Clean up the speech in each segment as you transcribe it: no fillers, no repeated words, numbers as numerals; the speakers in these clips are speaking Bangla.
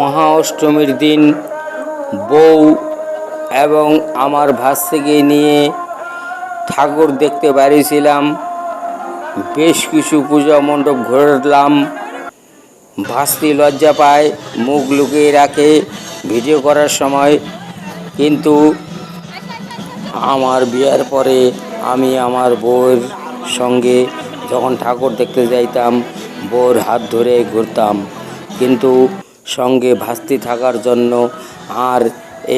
মহা অষ্টমীর দিন বউ এবং আমার ভাস্তিকে নিয়ে ঠাকুর দেখতে বেরিয়েছিলাম। বেশ কিছু পূজা মণ্ডপ ঘুরলাম। ভাস্তি লজ্জা পায়, মুখ লুকিয়ে রাখে ভিডিও করার সময়। কিন্তু আমার বিয়ের পরে আমি আমার বউয়ের সঙ্গে যখন ঠাকুর দেখতে যাইতাম, বউর হাত ধরে ঘুরতাম। কিন্তু সঙ্গে ভাস্তি থাকার জন্য আর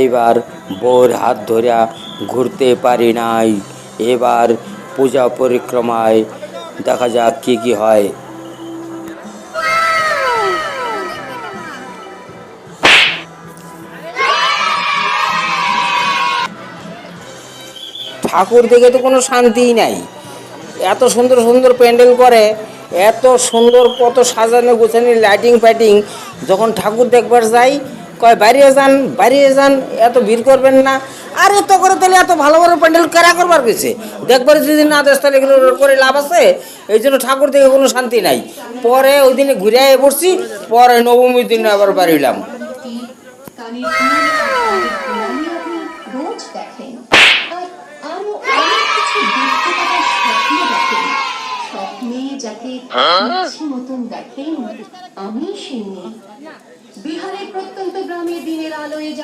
এইবার বউর হাত ধরে ঘুরতে পারি নাই। এবার পূজা পরিক্রমায় দেখা যাক কি কি হয়। ঠাকুর দেখে তো কোনো শান্তিই নাই। এত সুন্দর সুন্দর প্যান্ডেল করে, এত সুন্দর, কত সাজানো গোছানো লাইটিং ফাইটিং। যখন ঠাকুর দেখবার যাই কয় বাইরে যান, বাইরে যান, এত ভিড় করবেন না। আর এত করে তাহলে এত ভালো ভালো প্যান্ডেল কারা করবার গেছে? দেখবার যদি না দেশ তাহলে এগুলো করে লাভ আছে? এই জন্য ঠাকুর দেখে কোনো শান্তি নাই। পরে ওই দিনে ঘুরে পড়ছি, পরে নবমীর দিন আবার বাড়িলাম।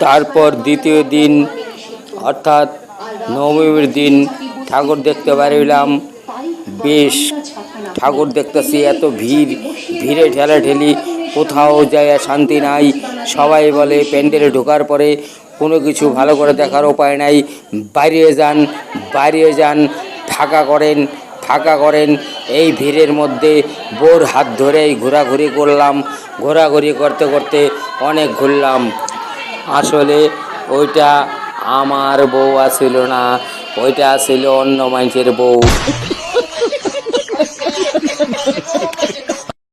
তারপর দ্বিতীয় দিন অর্থাৎ নবমীর দিন ঠাকুর দেখতে বেরোলাম। বেশ ঠাকুর দেখতেছি, এত ভিড়ে ঠেলাঠেলি, কোথাও যায় শান্তি নাই। সবাই বলে প্যান্ডেলে ঢোকার পরে কোনো কিছু ভালো করে দেখার উপায় নাই, বাইরে যান, বাইরে যান, ফাঁকা করেন, ফাঁকা করেন। এই ভিড়ের মধ্যে বউর হাত ধরেই ঘোরাঘুরি করলাম। ঘোরাঘুরি করতে করতে অনেক ঘুরলাম। আসলে ওইটা আমার বউ আসিল না, ওইটা ছিল অন্য মানুষের বউ।